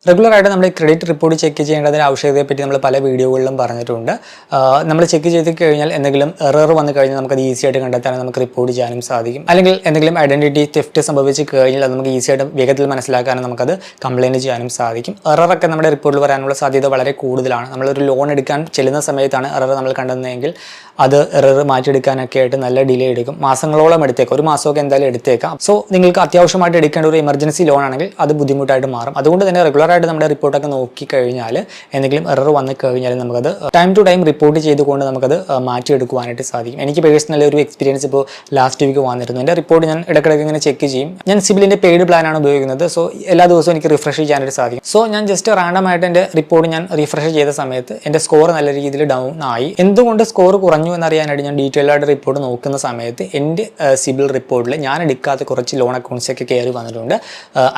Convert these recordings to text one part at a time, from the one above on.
റെഗുലറായിട്ട് നമ്മൾ credit report check ചെയ്യേണ്ടതിൻ്റെ ആവശ്യകതയെപ്പറ്റി നമ്മൾ പല വീഡിയോകളിലും പറഞ്ഞിട്ടുണ്ട്. നമ്മൾ ചെക്ക് ചെയ്ത് കഴിഞ്ഞാൽ എന്തെങ്കിലും എറർ വന്നു കഴിഞ്ഞാൽ നമുക്കത് ഈസി ആയിട്ട് കണ്ടെത്താനും നമുക്ക് റിപ്പോർട്ട് ചെയ്യാനും സാധിക്കും. അല്ലെങ്കിൽ എന്തെങ്കിലും ഐഡന്റിറ്റി തെഫ്റ്റ് സംഭവിച്ച് കഴിഞ്ഞാൽ അത് നമുക്ക് ഈസി ആയിട്ട് വേഗത്തിൽ മനസ്സിലാക്കാനും നമുക്കത് കംപ്ലയിൻറ്റ് ചെയ്യാനും സാധിക്കും. എററൊക്കെ നമ്മുടെ റിപ്പോർട്ടിൽ വരാനുള്ള സാധ്യത വളരെ കൂടുതലാണ്. നമ്മളൊരു ലോൺ എടുക്കാൻ ചെല്ലുന്ന സമയത്താണ് എറർ നമ്മൾ കണ്ടെന്നതെങ്കിൽ അത് എറർ മാറ്റിയെടുക്കാനൊക്കെ ആയിട്ട് നല്ല ഡിലേ എടുക്കും. മാസങ്ങളോളം എടുത്തേക്കാം, ഒരു മാസമൊക്കെ എന്തായാലും എടുത്തേക്കാം. സോ നിങ്ങൾക്ക് അത്യാവശ്യമായിട്ട് എടുക്കേണ്ട ഒരു എമർജൻസി ലോൺ ആണെങ്കിൽ അത് ബുദ്ധിമുട്ടായിട്ട് മാറും. അതുകൊണ്ട് തന്നെ റെഗുലറായിട്ട് നമ്മുടെ റിപ്പോർട്ടൊക്കെ നോക്കിക്കഴിഞ്ഞാൽ എന്തെങ്കിലും എറർ വന്നു കഴിഞ്ഞാൽ നമുക്കത് ടൈം ടു ടൈം റിപ്പോർട്ട് ചെയ്തുകൊണ്ട് നമുക്കത് മാറ്റിയെടുക്കുവാനായിട്ട് സാധിക്കും. എനിക്ക് പേഴ്സണലി ഒരു എക്സ്പീരിയൻസ് ഇപ്പോൾ ലാസ്റ്റ് വീക്ക് വന്നിരുന്നു. എൻ്റെ റിപ്പോർട്ട് ഞാൻ ഇടയ്ക്കിടയ്ക്ക് ഇങ്ങനെ ചെക്ക് ചെയ്യും. ഞാൻ സിബിലിൻ്റെ പെയ്ഡ് പ്ലാനാണ് ഉപയോഗിക്കുന്നത്. സോ എല്ലാ ദിവസവും എനിക്ക് റിഫ്രഷ് ചെയ്യാനായിട്ട് സാധിക്കും. സോ ഞാൻ ജസ്റ്റ് റാൻഡമായിട്ട് എൻ്റെ റിപ്പോർട്ട് ഞാൻ റിഫ്രഷ് ചെയ്ത സമയത്ത് എൻ്റെ സ്കോർ നല്ല രീതിയിൽ ഡൗൺ ആയി. എന്തുകൊണ്ട് സ്കോർ കുറഞ്ഞു എന്നറിയാനായിട്ട് ഞാൻ ഡീറ്റെയിൽ ആയിട്ട് റിപ്പോർട്ട് നോക്കുന്ന സമയത്ത് എൻ്റെ സിബിൽ റിപ്പോർട്ടിൽ ഞാൻ എടുക്കാത്ത കുറച്ച് ലോൺ അക്കൗണ്ട്സ് ഒക്കെ കയറി വന്നിട്ടുണ്ട്.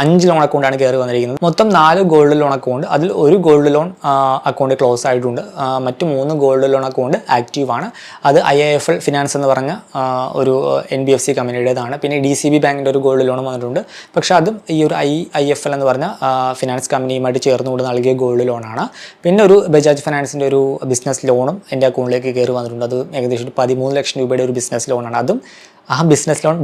5 ലോൺ അക്കൗണ്ടാണ് കയറി വന്നിരിക്കുന്നത്. മൊത്തം 4 ഗോൾഡ് ലോൺ അക്കൗണ്ട്, അതിൽ ഒരു ഗോൾഡ് ലോൺ അക്കൗണ്ട് ക്ലോസ് ആയിട്ടുണ്ട്. മറ്റു 3 ഗോൾഡ് ലോൺ അക്കൗണ്ട് ആക്റ്റീവ് ആണ്. അത് IIFL ഫിനാൻസ് എന്ന് പറഞ്ഞ ഒരു NBFC കമ്പനിയുടേതാണ്. പിന്നെ DCB ബാങ്കിൻ്റെ ഒരു ഗോൾഡ് ലോൺ വന്നിട്ടുണ്ട്. പക്ഷെ അതും ഈ ഒരു IIFL എന്ന് പറഞ്ഞ ഫിനാൻസ് കമ്പനിയുമായിട്ട് ചേർന്നുകൊണ്ട് നൽകിയ ഗോൾഡ് ലോണാണ്. പിന്നെ ഒരു ബജാജ് ഫിനാൻസിൻ്റെ ഒരു ബിസിനസ് ലോണും എൻ്റെ അക്കൗണ്ടിലേക്ക് കയറി വന്നിട്ടുണ്ട്. അത് ഏകദേശം 13 ലക്ഷം രൂപയുടെ ഒരു ബിസിനസ് ലോണാണ്. അതും ആ ബിസിനസ് ലോൺ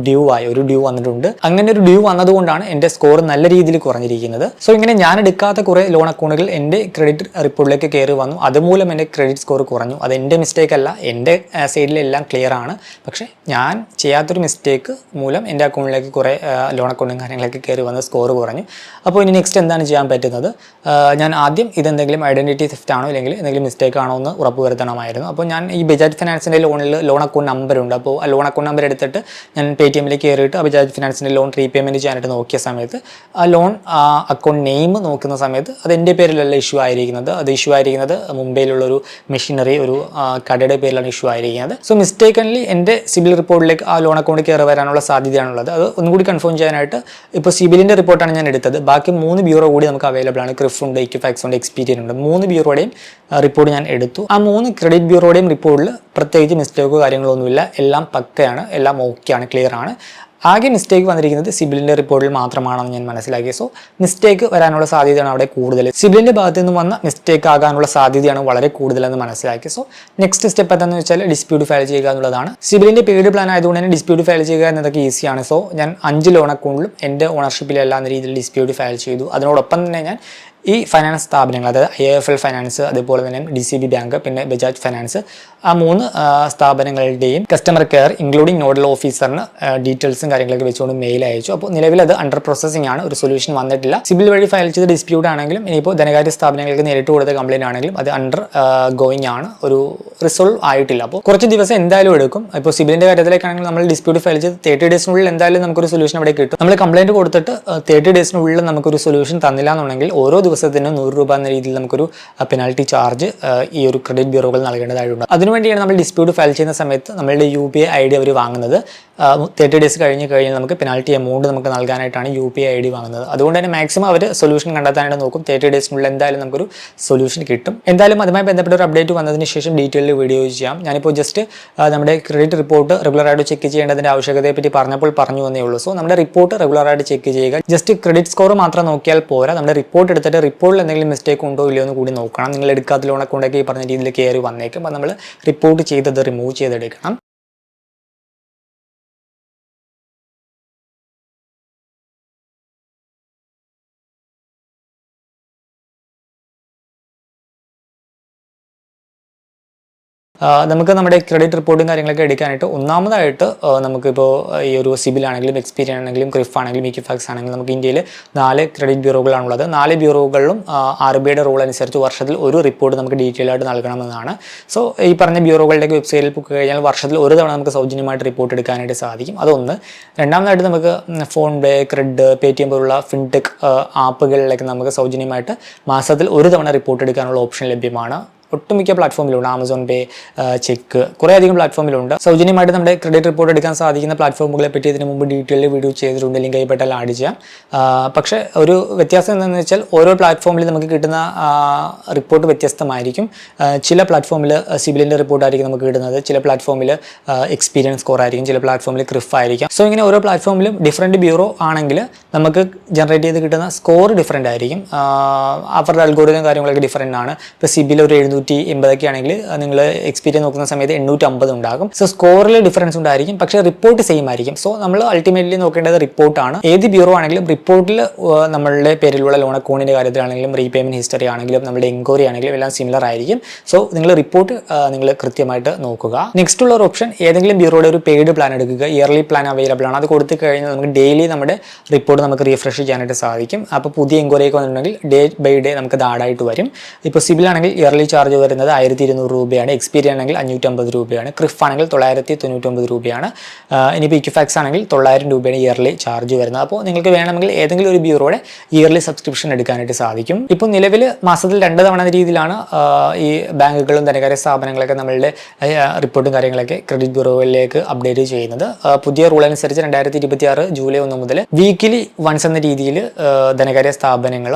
ഒരു ഡ്യൂ വന്നിട്ടുണ്ട്. അങ്ങനെ ഒരു ഡ്യൂ വന്നതുകൊണ്ടാണ് എൻ്റെ സ്കോർ നല്ല രീതിയിൽ കുറഞ്ഞിരിക്കുന്നത്. സോ ഇങ്ങനെ ഞാൻ എടുക്കാത്ത കുറേ ലോൺ അക്കൗണ്ടുകൾ എൻ്റെ ക്രെഡിറ്റ് റിപ്പോർട്ടിലേക്ക് കയറി വന്നു. അതുമൂലം എൻ്റെ ക്രെഡിറ്റ് സ്കോർ കുറഞ്ഞു. അത് എൻ്റെ മിസ്റ്റേക്ക് അല്ല, എൻ്റെ സൈഡിലെല്ലാം ക്ലിയർ ആണ്. പക്ഷേ ഞാൻ ചെയ്യാത്തൊരു മിസ്റ്റേക്ക് മൂലം എൻ്റെ അക്കൗണ്ടിലേക്ക് കുറേ ലോൺ അക്കൗണ്ടും കാര്യങ്ങളൊക്കെ കയറി വന്ന് സ്കോർ കുറഞ്ഞു. അപ്പോൾ ഇനി നെക്സ്റ്റ് എന്താണ് ചെയ്യാൻ പറ്റുന്നത്? ഞാൻ ആദ്യം ഇതെന്തെങ്കിലും ഐഡൻറ്റിറ്റി തെഫ്റ്റ് ആണോ അല്ലെങ്കിൽ എന്തെങ്കിലും മിസ്റ്റേക്ക് ആണോ എന്ന് ഉറപ്പുവരുത്തണമായിരുന്നു. അപ്പോൾ ഞാൻ ഈ ബജാജ് ഫിനാൻസിൻ്റെ ലോൺ അക്കൗണ്ട് നമ്പർ ഉണ്ട്. അപ്പോൾ ആ ലോൺ അക്കൗണ്ട് നമ്പർ എടുത്തിട്ട് ഞാൻ പേടിഎമ്മിലേക്ക് കയറിയിട്ട് ബജാജ് ഫിനാൻസിൻ്റെ ലോൺ റീപേയ്മെൻറ്റ് ചെയ്യാനായിട്ട് നോക്കിയ സമയത്ത് ആ ലോൺ അക്കൗണ്ട് നെയിം നോക്കുന്ന സമയത്ത് അത് എൻ്റെ പേരിലല്ല ഇഷ്യൂ ആയിരിക്കുന്നത്. അത് ഇഷ്യൂ ആയിരിക്കുന്നത് മുംബൈയിലുള്ളൊരു മെഷീനറി ഒരു കടയുടെ പേരിലാണ് ഇഷ്യൂ ആയിരിക്കുന്നത്. സോ മിസ്റ്റേക്കൻലി എൻ്റെ സിബിൽ റിപ്പോർട്ടിലേക്ക് ആ ലോൺ അക്കൗണ്ട് കയറി വരാനുള്ള സാധ്യതയാണുള്ളത്. അത് ഒന്നുകൂടി കൺഫേം ചെയ്യാനായിട്ട് ഇപ്പോൾ സിബിലിൻ്റെ റിപ്പോർട്ടാണ് ഞാൻ എടുത്തത്. ബാക്കി 3 ബ്യൂറോ കൂടി നമുക്ക് അവൈലബിൾ ആണ്. ക്രിഫ് ഉണ്ട്, ഇക്വിഫാക്സ് ഉണ്ട്, എക്സ്പീരിയൻ ഉണ്ട്. 3 ബ്യൂറോയുടെയും റിപ്പോർട്ട് ഞാൻ എടുത്തു. ആ 3 ക്രെഡിറ്റ് ബ്യൂറോയുടെയും റിപ്പോർട്ടിൽ പ്രത്യേകിച്ച് മിസ്റ്റേക്കോ കാര്യങ്ങളൊന്നുമില്ല. എല്ലാം പക്കയാണ്, എല്ലാം ഓക്കെയാണ്, ക്ലിയർ ആണ്. ആകെ മിസ്റ്റേക്ക് വന്നിരിക്കുന്നത് സിബിലിൻ്റെ റിപ്പോർട്ടിൽ മാത്രമാണെന്ന് ഞാൻ മനസ്സിലാക്കി. സോ മിസ്റ്റേക്ക് വരാനുള്ള സാധ്യതയാണ് അവിടെ കൂടുതൽ. സിബിലിൻ്റെ ഭാഗത്തു നിന്ന് വന്ന മിസ്റ്റേക്ക് ആകാനുള്ള സാധ്യതയാണ് വളരെ കൂടുതലെന്ന് മനസ്സിലാക്കി. സോ നെക്സ്റ്റ് സ്റ്റെപ്പ് എന്താണെന്ന് വെച്ചാൽ ഡിസ്പ്യൂട്ട് ഫയൽ ചെയ്യുക എന്നുള്ളതാണ്. സിബിലിൻ്റെ പെയ്ഡ് പ്ലാൻ ആയതുകൊണ്ട് തന്നെ ഡിസ്പ്യൂട്ട് ഫയൽ ചെയ്യുക എന്നതൊക്കെ ഈസിയാണ്. സോ ഞാൻ 5 ലോൺ അക്കൗണ്ടിലും എൻ്റെ ഓണർഷിപ്പിലല്ല എന്ന രീതിയിൽ ഡിസ്പ്യൂട്ട് ഫയൽ ചെയ്തു. അതിനോടൊപ്പം തന്നെ ഞാൻ ഈ ഫൈനാൻസ് സ്ഥാപനങ്ങൾ, അതായത് IIFL ഫൈനാൻസ്, അതുപോലെ തന്നെ DCB ബാങ്ക്, പിന്നെ ബജാജ് ഫിനാൻസ്, ആ 3 സ്ഥാപനങ്ങളുടെയും കസ്റ്റമർ കെയർ ഇൻക്ലൂഡിംഗ് നോഡൽ ഓഫീസറിന് ഡീറ്റെയിൽസും കാര്യങ്ങളൊക്കെ വെച്ചുകൊണ്ട് മെയിൽ അയച്ചു. അപ്പോൾ നിലവിൽ അത് അണ്ടർ പ്രോസസ്സിംഗ് ആണ്, ഒരു സൊല്യൂഷൻ വന്നിട്ടില്ല. സിബിൽ വഴി ഫയൽ ചെയ്ത ഡിസ്പ്യൂട്ട് ആണെങ്കിലും ഇനിയിപ്പോൾ ധനകാര്യ സ്ഥാപനങ്ങൾക്ക് നേരിട്ട് കൊടുത്ത കംപ്ലയിൻ്റ് ആണെങ്കിലും അത് അണ്ടർ ഗോയിങ് ആണ്, ഒരു റിസോൾവ് ആയിട്ടില്ല. അപ്പോൾ കുറച്ച് ദിവസം എന്തായാലും എടുക്കും. ഇപ്പോൾ സിബിലിൻ്റെ കാര്യത്തിലേക്കാണെങ്കിൽ നമ്മൾ ഡിസ്പ്യൂട്ട് ഫയൽ ചെയ്ത് 30 ഡേയ്സിനുള്ളിൽ എന്തായാലും നമുക്കൊരു സൊല്യൂഷൻ അവിടെ കിട്ടും. നമ്മൾ കംപ്ലയിൻറ്റ് കൊടുത്തിട്ട് 30 ഡേയ്സിനുള്ളിൽ നമുക്കൊരു സൊല്യൂഷൻ തന്നില്ല എന്നുണ്ടെങ്കിൽ ഓരോ ദിവസത്തിന് 100 രൂപ എന്ന രീതിയിൽ നമുക്കൊരു പെനാൽറ്റി ചാർജ് ഈ ഒരു ക്രെഡിറ്റ് ബ്യൂറോകൾ നൽകേണ്ടതായിട്ടുണ്ട്. അതിനുവേണ്ടിയാണ് നമ്മൾ ഡിസ്പ്യൂട്ട് ഫയൽ ചെയ്യുന്ന സമയത്ത് നമ്മളുടെ UPI ID അവർ വാങ്ങുന്നത്. 30 ഡേയ്സ് കഴിഞ്ഞാൽ നമുക്ക് പെനാൽറ്റി എമൗണ്ട് നമുക്ക് നൽകാനായിട്ടാണ് UPI ID വാങ്ങുന്നത്. അതുകൊണ്ട് തന്നെ മാക്സിമം അവർ സൊല്യൂഷൻ കണ്ടെത്താനായിട്ട് നോക്കും. 30 ഡേയ്സിനുള്ളിൽ എന്തായാലും നമുക്കൊരു സൊല്യൂഷൻ കിട്ടും. എന്തായാലും അതുമായി ബന്ധപ്പെട്ട ഒരു അപ്ഡേറ്റ് വന്നതിന് ശേഷം ഡീറ്റെയിൽ വീഡിയോ ചെയ്യാം. ഞാനിപ്പോൾ ജസ്റ്റ് നമ്മുടെ ക്രെഡിറ്റ് റിപ്പോർട്ട് റെഗുലറായിട്ട് ചെക്ക് ചെയ്യേണ്ടതിൻ്റെ ആവശ്യകതയെപ്പറ്റി പറഞ്ഞു എന്നേ ഉള്ളൂ. സോ നമ്മുടെ റിപ്പോർട്ട് റെഗുലറായിട്ട് ചെക്ക് ചെയ്യുക. ജസ്റ്റ് ക്രെഡിറ്റ് സ്കോർ മാത്രം നോക്കിയാൽ പോരാ, നമ്മുടെ റിപ്പോർട്ട് എടുത്തിട്ട് റിപ്പോർട്ടിൽ എന്തെങ്കിലും മിസ്റ്റേക്ക് ഉണ്ടോ ഇല്ലയോ എന്ന് കൂടി നോക്കണം. നിങ്ങൾ എടുക്കാത്ത ലോൺ അക്കൗണ്ടൊക്കെ ഈ പറഞ്ഞ രീതിയിൽ കയറി വന്നേക്കും. അപ്പോൾ നമ്മൾ റിപ്പോർട്ട് ചെയ്തത് റിമൂവ് ചെയ്തെടുക്കണം. നമുക്ക് നമ്മുടെ ക്രെഡിറ്റ് റിപ്പോർട്ടും കാര്യങ്ങളൊക്കെ എടുക്കാനായിട്ട് ഒന്നാമതായിട്ട് നമുക്കിപ്പോൾ ഈ ഒരു സിബിൽ ആണെങ്കിലും എക്സ്പീരിയൻ ആണെങ്കിലും ക്രിഫ് ആണെങ്കിലും ഇക്വിഫാക്സ് ആണെങ്കിലും നമുക്ക് ഇന്ത്യയിൽ 4 ക്രെഡിറ്റ് ബ്യൂറോകളാണുള്ളത്. 4 ബ്യൂറോകളിലും RBIയുടെ റൂൾ അനുസരിച്ച് വർഷത്തിൽ ഒരു റിപ്പോർട്ട് നമുക്ക് ഡീറ്റെയിൽ ആയിട്ട് നൽകണമെന്നാണ്. സോ ഈ പറഞ്ഞ ബ്യൂറോകളുടെയൊക്കെ വെബ്സൈറ്റിൽ പോയി കഴിഞ്ഞാൽ വർഷത്തിൽ ഒരു തവണ നമുക്ക് സൗജന്യമായിട്ട് റിപ്പോർട്ട് എടുക്കാനായിട്ട് സാധിക്കും. അതൊന്ന്. രണ്ടാമതായിട്ട് നമുക്ക് ഫോൺപേ, ക്രെഡിറ്റ്, പേടിഎം പോലുള്ള ഫിൻടെക് ആപ്പുകളിലേക്ക് നമുക്ക് സൗജന്യമായിട്ട് മാസത്തിൽ ഒരു തവണ റിപ്പോർട്ട് എടുക്കാനുള്ള ഓപ്ഷൻ ലഭ്യമാണ്. ഒട്ടുമിക്ക പ്ലാറ്റ്ഫോമിലുണ്ട്. ആമസോൺ പേ, ചെക്ക്, കുറേ അധികം പ്ലാറ്റ്ഫോമിലുണ്ട്. സൗജന്യമായിട്ട് നമ്മുടെ ക്രെഡിറ്റ് റിപ്പോർട്ട് എടുക്കാൻ സാധിക്കുന്ന പ്ലാറ്റ്ഫോമുകളെ പറ്റി ഇതിന് മുമ്പ് ഡീറ്റെയിൽ വീഡിയോ ചെയ്തിട്ടുണ്ട്. ലിങ്ക് ആയിപ്പെട്ടാൽ ആഡ് ചെയ്യാം. പക്ഷേ ഒരു വ്യത്യാസം എന്താണെന്ന് വെച്ചാൽ ഓരോ പ്ലാറ്റ്ഫോമിൽ നമുക്ക് കിട്ടുന്ന റിപ്പോർട്ട് വ്യത്യസ്തമായിരിക്കും. ചില പ്ലാറ്റ്ഫോമിൽ സിബിലിൻ്റെ റിപ്പോർട്ടായിരിക്കും നമുക്ക് കിട്ടുന്നത്, ചില പ്ലാറ്റ്ഫോമിൽ എക്സ്പീരിയൻസ് സ്കോർ ആയിരിക്കും, ചില പ്ലാറ്റ്ഫോമിൽ ക്രിഫ് ആയിരിക്കും. സോ ഇങ്ങനെ ഓരോ പ്ലാറ്റ്ഫോമിലും ഡിഫറൻറ്റ് ബ്യൂറോ ആണെങ്കിൽ നമുക്ക് ജനറേറ്റ് ചെയ്ത് കിട്ടുന്ന സ്കോർ ഡിഫറൻ്റ് ആയിരിക്കും. അവരുടെ അൽഗോരിതം കാര്യങ്ങളൊക്കെ ഡിഫറൻ്റ് ആണ്. ഇപ്പോൾ സിബിൽ ഒരു 780 ആണെങ്കിൽ നിങ്ങൾ എക്സ്പീരിയൻസ് നോക്കുന്ന സമയത്ത് 850 ഉണ്ടാകും. സോ സ്കോറിൽ ഡിഫറൻസ് ഉണ്ടായിരിക്കും, പക്ഷേ റിപ്പോർട്ട് സെയിം ആയിരിക്കും. സോ നമ്മൾ അൾട്ടിമേറ്റ്ലി നോക്കേണ്ടത് റിപ്പോർട്ടാണ്. ഏത് ബ്യൂറോ ആണെങ്കിലും റിപ്പോർട്ടിൽ നമ്മളുടെ പേരിലുള്ള ലോൺ അക്കൗണ്ടിൻ്റെ കാര്യത്തിലാണെങ്കിലും റീപേയ്മെൻറ്റ് ഹിസ്റ്ററി ആണെങ്കിലും നമ്മുടെ എൻക്വയറി ആണെങ്കിലും എല്ലാം സിമിലർ ആയിരിക്കും. സോ നിങ്ങൾ റിപ്പോർട്ട് നിങ്ങൾ കൃത്യമായിട്ട് നോക്കുക. നെക്സ്റ്റ് ഉള്ള ഒരു ഓപ്ഷൻ ഏതെങ്കിലും ബ്യൂറോയുടെ ഒരു പെയ്ഡ് പ്ലാൻ എടുക്കുക. ഇയർലി പ്ലാൻ അവൈലബിൾ ആണ്. അത് കൊടുത്തു കഴിഞ്ഞാൽ നമുക്ക് ഡെയിലി നമ്മുടെ റിപ്പോർട്ട് നമുക്ക് റീഫ്രഷ് ചെയ്യാനായിട്ട് സാധിക്കും. അപ്പോൾ പുതിയ എൻക്വയറി ഒക്കെ വന്നിട്ടുണ്ടെങ്കിൽ ഡേ ബൈ ഡേ നമുക്ക് അത് ആഡായിട്ട് വരും. ഇപ്പോൾ സിബിൽ ആണെങ്കിൽ ഇയർലി ചാർജ് വരുന്നത് 1200 രൂപയാണ്. എക്സ്പീരിയൻ ആണെങ്കിൽ 550 രൂപയാണ്. ക്രിഫ് ആണെങ്കിൽ 999 രൂപയാണ്. ഇനിയിപ്പോൾ ഇക്വിഫാക്സ് ആണെങ്കിൽ 900 രൂപയാണ് ഇയർലി ചാർജ് വരുന്നത്. അപ്പോൾ നിങ്ങൾക്ക് വേണമെങ്കിൽ ഏതെങ്കിലും ഒരു ബ്യൂറോയുടെ ഇയർലി സബ്സ്ക്രിപ്ഷൻ എടുക്കാനായിട്ട് സാധിക്കും. ഇപ്പോൾ നിലവിൽ മാസത്തിൽ 2 തവണ എന്ന രീതിയിലാണ് ഈ ബാങ്കുകളും ധനകാര്യ സ്ഥാപനങ്ങളൊക്കെ നമ്മളുടെ റിപ്പോർട്ടും കാര്യങ്ങളൊക്കെ ക്രെഡിറ്റ് ബ്യൂറോകളിലേക്ക് അപ്ഡേറ്റ് ചെയ്യുന്നത്. പുതിയ റൂൾ അനുസരിച്ച് 2026 ജൂലൈ 1 മുതൽ വീക്കിലി വൺസ് എന്ന രീതിയിൽ ധനകാര്യ സ്ഥാപനങ്ങൾ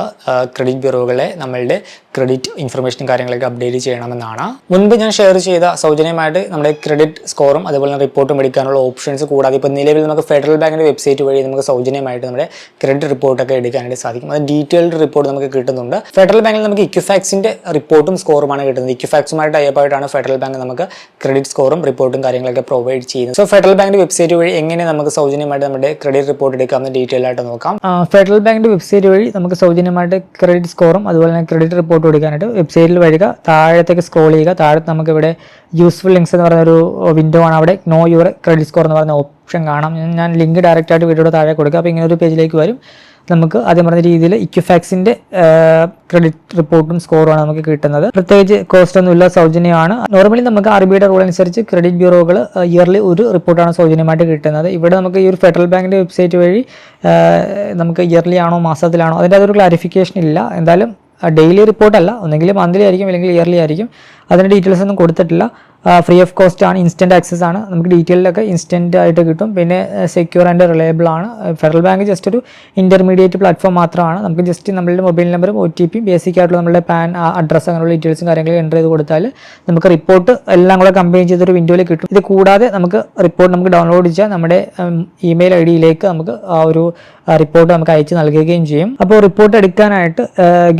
ക്രെഡിറ്റ് ബ്യൂറോകളെ നമ്മളുടെ ക്രെഡിറ്റ് ഇൻഫർമേഷനും കാര്യങ്ങളൊക്കെ അപ്ഡേറ്റ് ചെയ്യണമെന്നാണ്. മുൻപ് ഞാൻ ഷെയർ ചെയ്ത സൗജന്യമായിട്ട് നമ്മുടെ ക്രെഡിറ്റ് സ്കോറും അതുപോലെ തന്നെ റിപ്പോർട്ടും എടുക്കാനുള്ള ഓപ്ഷൻസ് കൂടാതെ ഇപ്പോൾ നിലവിൽ നമുക്ക് ഫെഡറൽ ബാങ്കിൻ്റെ വെബ്സൈറ്റ് വഴി നമുക്ക് സൗജന്യമായിട്ട് നമ്മുടെ ക്രെഡിറ്റ് റിപ്പോർട്ടൊക്കെ എടുക്കാനായിട്ട് സാധിക്കും. അത് ഡീറ്റെയിൽഡ് റിപ്പോർട്ട് നമുക്ക് കിട്ടുന്നുണ്ട്. ഫെഡറൽ ബാങ്കിൽ നമുക്ക് ഇക്വിഫാക്സിൻ്റെ റിപ്പോർട്ടും സ്കോറുമാണ് കിട്ടുന്നത്. ഇക്വിഫാക്സുമായിട്ട് ടൈപ്പായിട്ടാണ് ഫെഡറൽ ബാങ്ക് നമുക്ക് ക്രെഡിറ്റ് സ്കോറും റിപ്പോർട്ടും കാര്യങ്ങളൊക്കെ പ്രൊവൈഡ് ചെയ്യുന്നത്. സോ ഫെഡറൽ ബാങ്കിൻ്റെ വെബ്സൈറ്റ് വഴി എങ്ങനെ നമുക്ക് സൗജന്യമായിട്ട് നമ്മുടെ ക്രെഡിറ്റ് റിപ്പോർട്ട് എടുക്കാമെന്ന് ഡീറ്റെയിൽ ആയിട്ട് നോക്കാം. ഫെഡറൽ ബാങ്കിൻ്റെ വെബ്സൈറ്റ് വഴി നമുക്ക് സൗജന്യമായിട്ട് ക്രെഡിറ്റ് സ്കോറും അതുപോലെ തന്നെ ക്രെഡിറ്റ് റിപ്പോർട്ട് എടുക്കാനായിട്ട് വെബ്സൈറ്റിൽ വരിക, താഴത്തേക്ക് സ്ക്രോൾ ചെയ്യുക. താഴത്ത് നമുക്ക് ഇവിടെ യൂസ്ഫുൾ ലിങ്ക്സ് എന്ന് പറയുന്ന ഒരു വിൻഡോ ആണ്. അവിടെ നോ യുവർ ക്രെഡിറ്റ് സ്കോർ എന്ന് പറയുന്ന ഓപ്ഷൻ കാണാം. ഞാൻ ലിങ്ക് ഡയറക്റ്റ് ആയിട്ട് വീഡിയോയുടെ താഴെ കൊടുക്കുക. അപ്പോൾ ഇങ്ങനെ ഒരു പേജിലേക്ക് വരും. നമുക്ക് ആദ്യം പറഞ്ഞ രീതിയിൽ ഇക്വിഫാക്സിൻ്റെ ക്രെഡിറ്റ് റിപ്പോർട്ടും സ്കോറുമാണ് നമുക്ക് കിട്ടുന്നത്. പ്രത്യേകിച്ച് കോസ്റ്റ് ഒന്നുമില്ല, സൗജന്യമാണ്. നോർമലി നമുക്ക് RBIയുടെ റൂൾ അനുസരിച്ച് ക്രെഡിറ്റ് ബ്യൂറോകൾ ഇയർലി ഒരു റിപ്പോർട്ടാണ് സൗജന്യമായിട്ട് കിട്ടുന്നത്. ഇവിടെ നമുക്ക് ഈ ഒരു ഫെഡറൽ ബാങ്കിൻ്റെ വെബ്സൈറ്റ് വഴി നമുക്ക് ഇയർലി ആണോ മാസത്തിലാണോ അതിൻ്റെ അതൊരു ക്ലാരിഫിക്കേഷൻ ഇല്ല. എന്തായാലും ഡെയിലി റിപ്പോർട്ടല്ല, ഒന്നെങ്കിൽ മന്ത്ലി ആയിരിക്കും അല്ലെങ്കിൽ ഇയർലി ആയിരിക്കും. അതിൻ്റെ ഡീറ്റെയിൽസ് ഒന്നും കൊടുത്തിട്ടില്ല. ഫ്രീ ഓഫ് കോസ്റ്റ് ആണ്, ഇൻസ്റ്റൻറ്റ് ആക്സസ് ആണ്. നമുക്ക് ഡീറ്റെയിലൊക്കെ ഇൻസ്റ്റൻറ്റ് ആയിട്ട് കിട്ടും. പിന്നെ സെക്യൂർ ആൻഡ് റിലയബിൾ ആണ്. ഫെഡറൽ ബാങ്ക് ജസ്റ്റ് ഒരു ഇൻ്റർമീഡിയറ്റ് പ്ലാറ്റ്ഫോം മാത്രമാണ്. നമുക്ക് ജസ്റ്റ് നമ്മളുടെ മൊബൈൽ നമ്പറും OTP ബേസിക് ആയിട്ടുള്ള നമ്മുടെ പാൻ അഡ്രസ്സ് അങ്ങനെയുള്ള ഡീറ്റെയിൽസും കാര്യങ്ങളും എൻ്റർ ചെയ്ത് കൊടുത്താൽ നമുക്ക് റിപ്പോർട്ട് എല്ലാം കൂടെ കമ്പൈൻ ചെയ്തൊരു വിൻഡോയിൽ കിട്ടും. ഇത് കൂടാതെ നമുക്ക് റിപ്പോർട്ട് നമുക്ക് ഡൗൺലോഡ് ചെയ്യാൻ നമ്മുടെ ഇമെയിൽ ID നമുക്ക് ആ ഒരു റിപ്പോർട്ട് നമുക്ക് അയച്ച് നൽകുകയും ചെയ്യും. അപ്പോൾ റിപ്പോർട്ട് എടുക്കാനായിട്ട്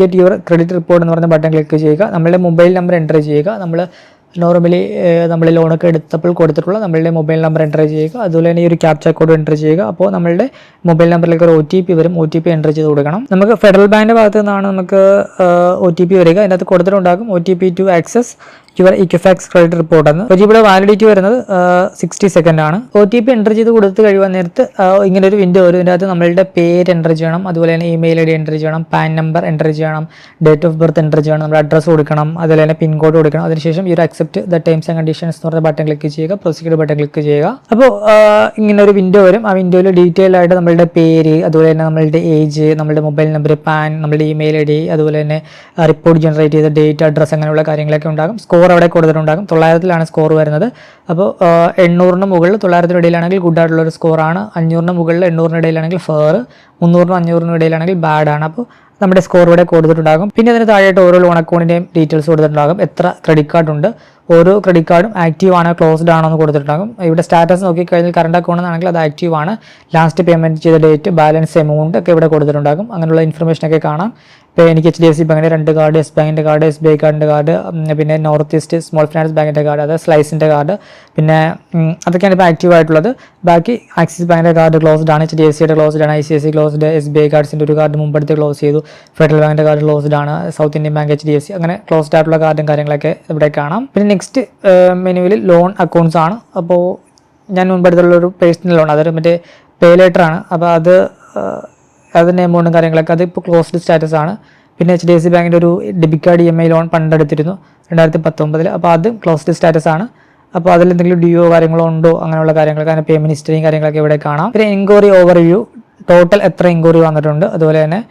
ഗെറ്റ് യുവർ ക്രെഡിറ്റ് റിപ്പോർട്ട് എന്ന് പറഞ്ഞ ബട്ടൺ ക്ലിക്ക് ചെയ്യുക. നമ്മളുടെ മൊബൈൽ നമ്പർ എൻ്റർ ചെയ്യുക. നമ്മൾ നോർമലി നമ്മൾ ലോണൊക്കെ എടുത്തപ്പോൾ കൊടുത്തിട്ടുള്ള നമ്മളുടെ മൊബൈൽ നമ്പർ എൻ്റർ ചെയ്യുക. അതുപോലെ തന്നെ ഈ ഒരു ക്യാപ്ച കോഡ് എൻ്റർ ചെയ്യുക. അപ്പോൾ നമ്മളുടെ മൊബൈൽ നമ്പറിലേക്ക് ഒരു OTP വരും. OTP എൻ്റർ ചെയ്ത് കൊടുക്കണം. നമുക്ക് ഫെഡറൽ ബാങ്കിൻ്റെ ഭാഗത്ത് നിന്നാണ് നമുക്ക് OTP വരിക. അതിനകത്ത് കൊടുത്തിട്ടുണ്ടാകും OTP to access your Equifax credit report എന്ന്. അപ്പോൾ ഇവിടെ വാലിഡിറ്റി വരുന്നത് 60 സെക്കൻഡ് ആണ്. OTP എൻ്റർ ചെയ്ത് കൊടുത്ത് കഴിയുവാൻ നേരത്ത് ഇങ്ങനെ ഒരു വിൻഡോ വരും. ഇതിനകത്ത് നമ്മളുടെ പേര് എൻ്റർ ചെയ്യണം, അതുപോലെ തന്നെ ഇമെയിൽ ID എൻ്റർ ചെയ്യണം, പാൻ നമ്പർ എൻ്റർ ചെയ്യണം, ഡേറ്റ് ഓഫ് ബർത്ത് എൻ്റർ ചെയ്യണം, നമ്മുടെ അഡ്രസ്സ് കൊടുക്കണം, അതുപോലെ തന്നെ പിൻ കോഡ് കൊടുക്കണം. അതിനുശേഷം ഈ ഒരു accept the terms and conditions എന്ന് പറഞ്ഞ ബട്ടൺ ക്ലിക്ക് ചെയ്യുക. പ്രൊസീഡ് ബട്ടൺ ക്ലിക്ക് ചെയ്യുക. അപ്പോൾ ഇങ്ങനെ ഒരു വിൻഡോ വരും. ആ വിൻഡോയിൽ ഡീറ്റെയിൽ ആയിട്ട് നമ്മളുടെ പേര്, അതുപോലെ തന്നെ നമ്മളുടെ ഏജ്, നമ്മളുടെ മൊബൈൽ നമ്പർ, പാൻ, നമ്മളുടെ ഇമെയിൽ ID, അതുപോലെ തന്നെ റിപ്പോർട്ട് ജനറേറ്റ് ചെയ്ത ഡേറ്റ്, അഡ്രസ്സ് അങ്ങനെയുള്ള കാര്യങ്ങളൊക്കെ ഉണ്ടാകും. സ്കോർ അവിടെ കൊടുത്തിട്ടുണ്ടാകും. 900 സ്കോർ വരുന്നത്. അപ്പോൾ 800 മുകളിൽ 900 ഇടയിലാണെങ്കിൽ ഗുഡ് ആയിട്ടുള്ളൊരു സ്കോറാണ്. 500 മുകളിൽ 800 ഇടയിലാണെങ്കിൽ ഫെയർ, 300 500 ഇടയിലാണെങ്കിൽ ബാഡ് ആണ്. അപ്പോൾ നമ്മുടെ സ്കോർ ഇവിടെ കൊടുത്തിട്ടുണ്ടാകും. പിന്നെ അതിന് താഴെയായിട്ട് ഓരോ ലോൺ അക്കൗണ്ടിൻ്റെയും ഡീറ്റെയിൽസ് കൊടുത്തിട്ടുണ്ടാകും. എത്ര ക്രെഡിറ്റ് കാർഡ് ഉണ്ട്, ഓരോ ക്രെഡിറ്റ് കാർഡും ആക്റ്റീവ് ആണോ ക്ലോസ്ഡ് ആണോ എന്ന് കൊടുത്തിട്ടുണ്ടാകും. ഇവിടെ സ്റ്റാറ്റസ് നോക്കിക്കഴിഞ്ഞാൽ കറണ്ട് അക്കൗണ്ട് ആണെങ്കിൽ അത് ആക്റ്റീവ് ആണ്. ലാസ്റ്റ് പേയ്മെൻറ്റ് ചെയ്ത ഡേറ്റ്, ബാലൻസ്, എമൗണ്ട് ഒക്കെ ഇവിടെ കൊടുത്തിട്ടുണ്ടാകും. അങ്ങനെയുള്ള ഇൻഫർമേഷനൊക്കെ കാണാം. ഇപ്പോൾ എനിക്ക് HDFC ബാങ്കിൻ്റെ 2 കാർഡ്, യെസ് ബാങ്കിൻ്റെ കാർഡ്, SBI കാർഡിൻ്റെ കാർഡ്, പിന്നെ നോർത്ത് ഈസ്റ്റ് സ്മോൾ ഫിനാൻസ് ബാങ്കിൻ്റെ കാർഡ്, അതായത് സ്ലൈസിൻ്റെ കാർഡ്, പിന്നെ അതൊക്കെയാണ് ഇപ്പോൾ ആക്റ്റീവ് ആയിട്ടുള്ളത്. ബാക്കി ആക്സിസ് ബാങ്കിൻ്റെ കാർഡ് ക്ലോസ്ഡ് ആണ്, HDFCയുടെ ക്ലോസ്ഡ് ആണ്, ICICI ക്ലോസ്ഡ്, SBI കാർഡ്സിൻ്റെ ഒരു കാർഡ് മുമ്പെടുത്ത് ക്ലോസ് ചെയ്തു, ഫെഡറൽ ബാങ്കിൻ്റെ കാർഡ് ക്ലോസ്ഡ് ആണ്, സൗത്ത് ഇന്ത്യൻ ബാങ്ക്, HDFC അങ്ങനെ ക്ലോസ്ഡ് ആയിട്ടുള്ള കാർഡും കാര്യങ്ങളൊക്കെ ഇവിടെ കാണാം. പിന്നെ നെക്സ്റ്റ് മെനുവിൽ ലോൺ അക്കൗണ്ട്സ് ആണ്. അപ്പോൾ ഞാൻ മുമ്പെടുത്തുള്ളൊരു പേഴ്സണൽ ലോൺ, അതൊരു മറ്റേ പേ ലെറ്റർ ആണ്. അപ്പോൾ അതിൻ്റെ എമൗണ്ടും കാര്യങ്ങളൊക്കെ അതിപ്പോൾ ക്ലോസ്ഡ് സ്റ്റാറ്റസ് ആണ്. പിന്നെ HDFC ബാങ്കിൻ്റെ ഒരു ഡെബിറ്റ് കാർഡ് EMI ലോൺ പണ്ടെടുത്തിരുന്നു 2019. അപ്പോൾ അത് ക്ലോസ്ഡ് സ്റ്റാറ്റസ് ആണ്. അപ്പോൾ അതിലെന്തെങ്കിലും ഡ്യൂയോ കാര്യങ്ങളോ ഉണ്ടോ അങ്ങനെയുള്ള കാര്യങ്ങളൊക്കെ, അതിൻ്റെ പേയ്മെൻറ്റ് ഹിസ്റ്ററിയും കാര്യങ്ങളൊക്കെ ഇവിടെ കാണാം. പിന്നെ എൻക്വയറി ഓവർവ്യൂ, ടോട്ടൽ എത്ര എൻക്വയറി വന്നിട്ടുണ്ട്, അതുപോലെ തന്നെ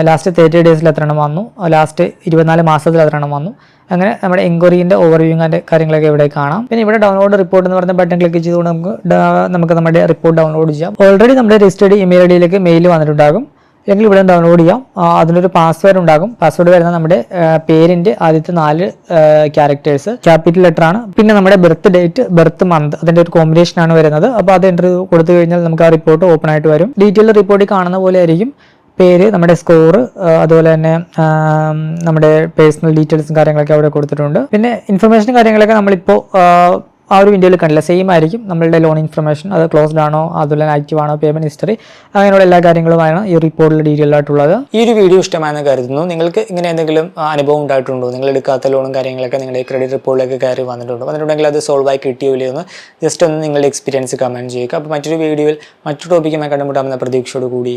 ലാസ്റ്റ് 30 ഡേയ്സിൽ എത്ര എണ്ണം വന്നു, ലാസ്റ്റ് 24 മാസത്തിൽ എത്ര എണ്ണം വന്നു, അങ്ങനെ നമ്മുടെ എൻക്വയറിൻ്റെ ഓവർവ്യൂവിൻ്റെ കാര്യങ്ങളൊക്കെ ഇവിടെ കാണാം. പിന്നെ ഇവിടെ ഡൗൺലോഡ് റിപ്പോർട്ട് എന്ന് പറഞ്ഞ ബട്ടൺ ക്ലിക്ക് ചെയ്തുകൊണ്ട് നമുക്ക് നമ്മുടെ റിപ്പോർട്ട് ഡൗൺലോഡ് ചെയ്യാം. ഓൾറെഡി നമ്മുടെ രജിസ്റ്റേർഡ് ഇമെയിൽ ഐഡിയിലേക്ക് മെയിൽ വന്നിട്ടുണ്ടാകും. അല്ലെങ്കിൽ ഇവിടെ ഡൗൺലോഡ് ചെയ്യാം. അതിനൊരു പാസ്വേഡ് ഉണ്ടാകും. പാസ്വേഡ് വരുന്നത് നമ്മുടെ പേരിൻ്റെ ആദ്യത്തെ 4 ക്യാരക്ടേഴ്സ് ക്യാപിറ്റൽ ലെറ്റർ ആണ്. പിന്നെ നമ്മുടെ ബർത്ത് ഡേറ്റ്, ബർത്ത് മന്ത്, അതിൻ്റെ ഒരു കോമ്പിനേഷൻ ആണ് വരുന്നത്. അപ്പോൾ അത് എൻ്റർ കൊടുത്തു കഴിഞ്ഞാൽ നമുക്ക് ആ റിപ്പോർട്ട് ഓപ്പൺ ആയിട്ട് വരും. ഡീറ്റെയിൽ റിപ്പോർട്ടിൽ കാണുന്ന പോലെ ആയിരിക്കും പേര്, നമ്മുടെ സ്കോർ, അതുപോലെ തന്നെ നമ്മുടെ പേഴ്സണൽ ഡീറ്റെയിൽസും കാര്യങ്ങളൊക്കെ അവിടെ കൊടുത്തിട്ടുണ്ട്. പിന്നെ ഇൻഫർമേഷനും കാര്യങ്ങളൊക്കെ നമ്മളിപ്പോൾ ആ ഒരു വിൻഡോയിൽ കണ്ടില്ല, സെയിം ആയിരിക്കും. നമ്മളുടെ ലോൺ ഇൻഫർമേഷൻ അത് ക്ലോസ്ഡ് ആണോ, അതുപോലെ ആക്റ്റീവ് ആണോ, പേയ്മെന്റ് ഹിസ്റ്ററി, അങ്ങനെയുള്ള എല്ലാ കാര്യങ്ങളുമാണ് ഈ റിപ്പോർട്ടിൽ ഡീറ്റെയിൽ ആയിട്ടുള്ളത്. ഈ ഒരു വീഡിയോ ഇഷ്ടമായെന്ന് കരുതുന്നു. നിങ്ങൾക്ക് ഇങ്ങനെ എന്തെങ്കിലും അനുഭവം ഉണ്ടായിട്ടുണ്ടോ? നിങ്ങൾ എടുക്കാത്ത ലോണും കാര്യങ്ങളൊക്കെ നിങ്ങളുടെ ക്രെഡിറ്റ് റിപ്പോർട്ടിലേക്ക് കയറി വന്നിട്ടുണ്ടെങ്കിൽ അത് സോൾവ് ആയി കിട്ടിയോ ഇല്ലയോ എന്ന് ജസ്റ്റ് ഒന്ന് നിങ്ങളുടെ എക്സ്പീരിയൻസ് കമൻറ്റ് ചെയ്യുക. അപ്പോൾ മറ്റൊരു വീഡിയോയിൽ മറ്റൊരു ടോപ്പിക്കുമായി കണ്ടുമുട്ടാമെന്ന പ്രതീക്ഷയോട് കൂടി